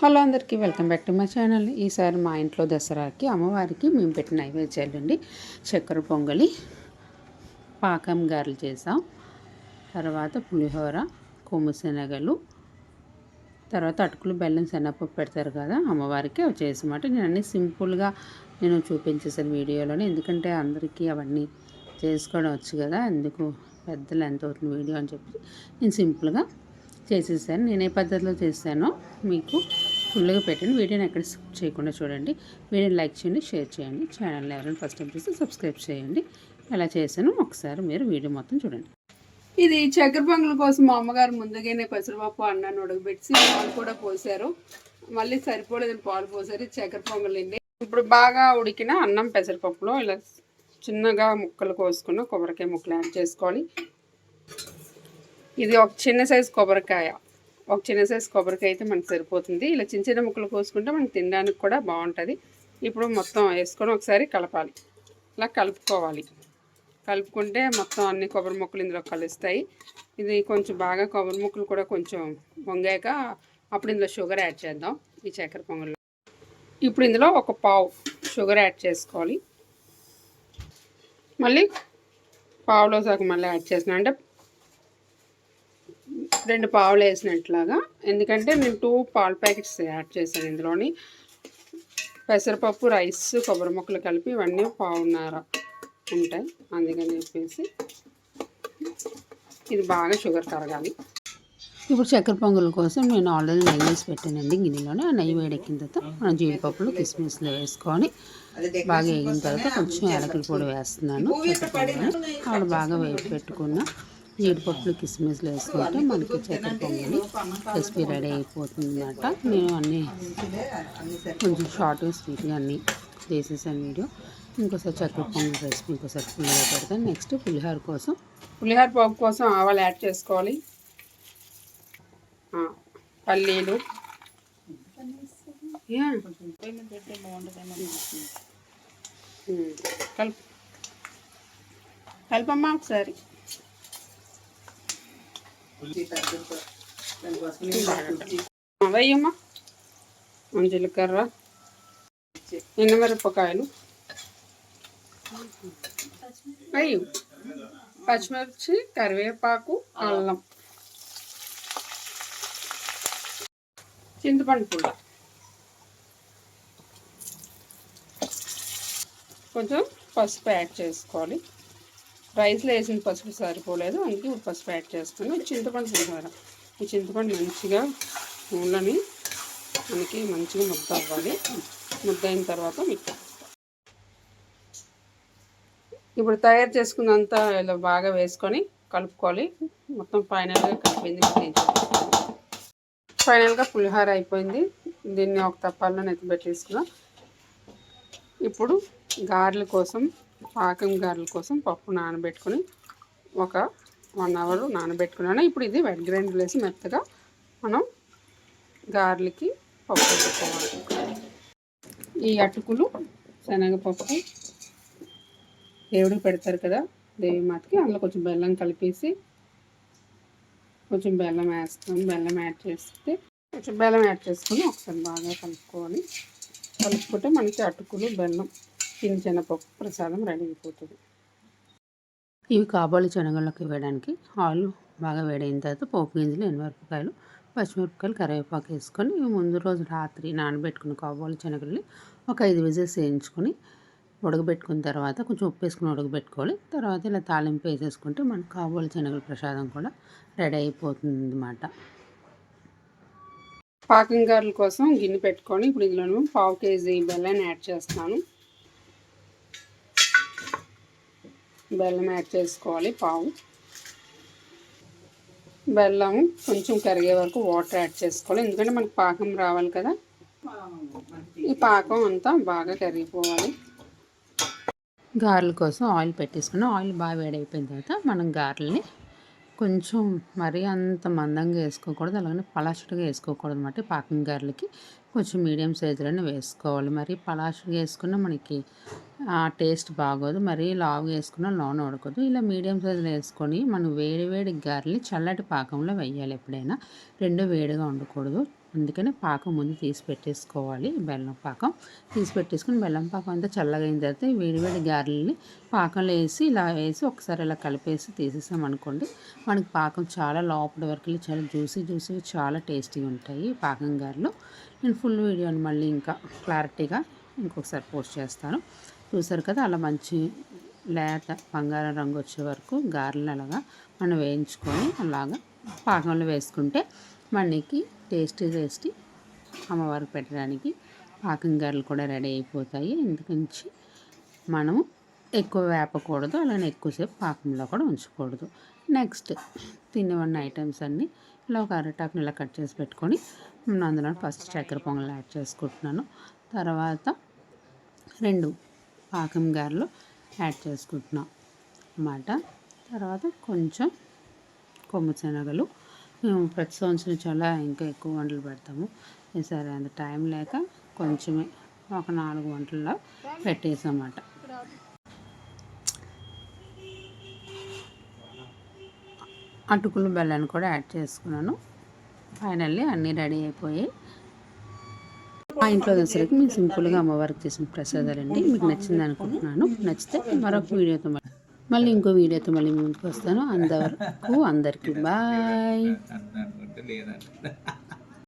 Hello అందరికీ welcome back to my channel. ఈసారి మా ఇంట్లో దసరాకి అమ్మవారికి మేము పెట్టిన నైవేద్యాలండి. చక్కెర పొంగలి, పాకం గారెలు చేసాం, తర్వాత పులిహోర, కొమ్ము శనగలు, తర్వాత అటుకులు, బెల్లం, శనగపప్పు పెడతారు కదా అమ్మవారికి, అవి చేసామాట. నేను అన్నీ సింపుల్గా చూపించేసాను వీడియోలోనే, ఎందుకంటే అందరికీ అవన్నీ చేసుకోవడం వచ్చు కదా, ఎందుకు పెద్దలు ఎంత అవుతుంది వీడియో అని చెప్పి నేను సింపుల్గా చేసేసాను. నేను ఏ పద్ధతిలో చేశానో మీకు ఫుల్గా పెట్టండి. వీడియోని ఎక్కడ స్కిప్ చేయకుండా చూడండి. వీడియోని లైక్ చేయండి, షేర్ చేయండి. ఛానల్ ఎవరైనా ఫస్ట్ టైం చూస్తే సబ్స్క్రైబ్ చేయండి. ఎలా చేశానో ఒకసారి మీరు వీడియో మొత్తం చూడండి. ఇది చక్కెర పొంగల్ కోసం మా అమ్మగారు ముందుగానే పెసరపప్పు అన్నాన్ని ఉడకబెట్టి పాలు కూడా పోసారు. మళ్ళీ సరిపోలేదని పాలు పోసారు. చక్కెర పొంగల్ అండి. ఇప్పుడు బాగా ఉడికిన అన్నం పెసరపప్పులో ఇలా చిన్నగా ముక్కలు కోసుకున్న కొబ్బరికాయ ముక్కలు యాడ్ చేసుకోవాలి. ఇది ఒక చిన్న సైజు కొబ్బరికాయ, ఒక చిన్న సైజు కొబ్బరికాయ అయితే మనకు సరిపోతుంది. ఇలా చిన్న చిన్న ముక్కలు కోసుకుంటే మనకు తినడానికి కూడా బాగుంటుంది. ఇప్పుడు మొత్తం వేసుకొని ఒకసారి కలపాలి. ఇలా కలుపుకోవాలి. కలుపుకుంటే మొత్తం అన్ని కొబ్బరి ముక్కలు ఇందులో కలుస్తాయి. ఇది కొంచెం బాగా కొబ్బరి ముక్కలు కూడా కొంచెం వంగాక అప్పుడు ఇందులో షుగర్ యాడ్ చేద్దాం. ఈ చక్కెర పొంగల్లో ఇప్పుడు ఇందులో ఒక పావు షుగర్ యాడ్ చేసుకోవాలి. మళ్ళీ పావులో సగం మళ్ళీ యాడ్ చేసిన, అంటే 2 పావులు వేసినట్లాగా. ఎందుకంటే నేను 2 పాల ప్యాకెట్స్ యాడ్ చేశాను. ఇందులోని పెసరపప్పు, రైస్, కొబ్బరి ముక్కలు కలిపి ఇవన్నీ పావున్నర ఉంటాయి. అందుకని చెప్పేసి ఇది బాగా షుగర్ కరగాలి. ఇప్పుడు చక్కెర పొంగల్ కోసం నేను ఆల్రెడీ నెయ్యి వేసి పెట్టానండి గిన్నెలోనే. ఆ నెయ్యి వేడెక్కిన తర్వాత మనం జీడిపప్పులు, కిస్మిస్లు వేసుకొని బాగా వేగిన తర్వాత కొంచెం యాలకుల పొడి వేస్తున్నాను. అవి బాగా వేసి పెట్టుకున్న జీడిపప్పులు, కిస్మిస్లు వేసుకుంటే మనకి చక్కెర పొంగలి రెసిపీ రెడీ అయిపోతుంది అన్నమాట. నేను అన్నీ కొంచెం షార్ట్గా స్వీట్గా అన్నీ చేసేసాను వీడియో. ఇంకోసారి చక్కెర పొంగలి రెసిపీ ఇంకోసారి ఫుల్గా పెడతాను. నెక్స్ట్ పులిహోర కోసం, పులిహోర పోపు కోసం ఆవాలు యాడ్ చేసుకోవాలి. పల్లీలు, కలపమ్మా ఒకసారి. వేయమ్మా జీలకర్ర, ఎండుమిరపకాయలు వేయు, పచ్చిమిర్చి, కరివేపాకు, అల్లం, చింతపండు పుల్ల, కొంచెం పసుపు యాడ్ చేసుకోవాలి. రైస్లో వేసిన పసుపు సరిపోలేదు, అందుకే పసుపు యాడ్ చేసుకుని చింతపండు పులిహోర. ఈ చింతపండు మంచిగా నూనెని మనకి మంచిగా ముద్ద అవ్వాలి. ముద్ద అయిన తర్వాత మీకు ఇప్పుడు తయారు చేసుకున్నంతా ఇలా బాగా వేసుకొని కలుపుకోవాలి. మొత్తం ఫైనల్గా కలిపింది. ఫైనల్గా పులిహోర అయిపోయింది. దీన్ని ఒక తప్పాల్లో నెత్తిపెట్టేసుకున్నాం. ఇప్పుడు గారెల కోసం, పాకం గారెల కోసం పప్పు నానబెట్టుకొని ఒక 1 అవర్ నానబెట్టుకున్నాను. ఇప్పుడు ఇది వెట్ గ్రైండర్ వేసి మెత్తగా మనం గారెలకి పప్పు పెట్టుకోవాలి. ఈ అటుకులు, శనగపప్పు దేవుడికి పెడతారు కదా దేవిమాతకి, అందులో కొంచెం బెల్లం కలిపేసి కొంచెం బెల్లం వేస్తాం. బెల్లం యాడ్ చేస్తే కొంచెం బెల్లం యాడ్ చేసుకొని ఒకసారి బాగా కలుపుకోవాలి. కలుపుకుంటే మనకి అటుకులు, బెల్లం, శనగపప్పు ప్రసాదం రెడీ అయిపోతుంది. ఇవి కాబోలి శనగల్లోకి వేయడానికి ఆయిల్ బాగా వేడైన తర్వాత పోపు గింజలు, ఎండుమిరపకాయలు, పచ్చిమిరపకాయలు, కరివేపాకు వేసుకొని ముందు రోజు రాత్రి నానబెట్టుకున్న కాబోలి శనగల్ని ఒక 5 విజిల్స్ వేయించుకొని ఉడకబెట్టుకున్న తర్వాత కొంచెం ఉప్పు వేసుకుని ఉడకబెట్టుకోవాలి. తర్వాత ఇలా తాలింపు వేసేసుకుంటే మన కాబోలి శనగల ప్రసాదం కూడా రెడీ అయిపోతుంది అన్నమాట. పాకం గారెల కోసం గిన్నె పెట్టుకొని ఇప్పుడు ఇందులో 1/2 కేజీ బెల్లాన్ని యాడ్ చేస్తున్నాను. బెల్లం యాడ్ చేసుకోవాలి. పావు బెల్లం కొంచెం కరిగే వరకు వాటర్ యాడ్ చేసుకోవాలి. ఎందుకంటే మనకు పాకం రావాలి కదా, ఈ పాకం అంతా బాగా కరిగిపోవాలి. గారెల కోసం ఆయిల్ పెట్టేసుకున్నాం. ఆయిల్ బాగా వేడైపోయిన తర్వాత మనం గారెల్ని కొంచెం మరీ అంత మందంగా వేసుకోకూడదు, అలాగే పలాచగా వేసుకోకూడదు అన్నమాట. పాకం గారెలకి కొంచెం మీడియం సైజులోనే వేసుకోవాలి. మరి పలాచగా వేసుకున్న మనకి టేస్ట్ బాగోదు, మరీ లావుగా వేసుకున్న లోన ఉడకదు. ఇలా మీడియం సైజులో వేసుకొని మనం వేడి వేడి గారెలు చల్లటి పాకంలో వేయాలి. ఎప్పుడైనా 2 వేడిగా ఉండకూడదు. అందుకని పాకం ముందు తీసి పెట్టేసుకోవాలి. బెల్లం పాకం తీసి పెట్టేసుకుని బెల్లం పాకం అంతా చల్లగా అయిన తర్వాత వేడివేడి గారెలని పాకంలో వేసి ఇలా వేసి ఒకసారి ఇలా కలిపేసి తీసేసామనుకోండి, మనకి పాకం చాలా లోపల వరకు చాలా జ్యూసీ చాలా టేస్టీగా ఉంటాయి పాకం గారెలు. నేను ఫుల్ వీడియోని మళ్ళీ ఇంకా క్లారిటీగా ఇంకొకసారి పోస్ట్ చేస్తాను. చూసారు కదా, అలా మంచి లేత బంగారం రంగు వచ్చే వరకు గారెలు అలాగా మనం వేయించుకొని అలాగా పాకంలో వేసుకుంటే మనకి టేస్టీ అమ్మవారికి పెట్టడానికి పాకం గారెలు కూడా రెడీ అయిపోతాయి. ఎందుకంచి మనము ఎక్కువ వేపకూడదు, అలానే ఎక్కువసేపు పాకంలో కూడా ఉంచకూడదు. నెక్స్ట్ తినేవన్న ఐటమ్స్ అన్నీ ఇలా ఒక అరటాకుని ఇలా కట్ చేసి పెట్టుకొని అందులో ఫస్ట్ చక్కెర పొంగల్ యాడ్ చేసుకుంటున్నాను. తర్వాత 2 పాకం గారెలు యాడ్ చేసుకుంటున్నాం అన్నమాట. తర్వాత కొంచెం కొమ్ము శనగలు. మేము ప్రతి సంవత్సరం చాలా ఇంకా ఎక్కువ వంటలు పెడతాము. ఈసారి అంత టైం లేక కొంచెమే ఒక 4 వంటల్లో పెట్టేసామాట. అటుకులు బెల్లాన్ని కూడా యాడ్ చేసుకున్నాను. ఫైనల్లీ అన్నీ రెడీ అయిపోయాయి. మా ఇంట్లో దసరాకి మేము సింపుల్గా అమ్మవారికి చేసిన ప్రసాదాలండి. మీకు నచ్చింది అనుకుంటున్నాను. నచ్చితే మరొక వీడియోతో మళ్ళీ ఇంకో వీడియోతో మళ్ళీ ముందుకు వస్తాను. అందరికీ బాయ్.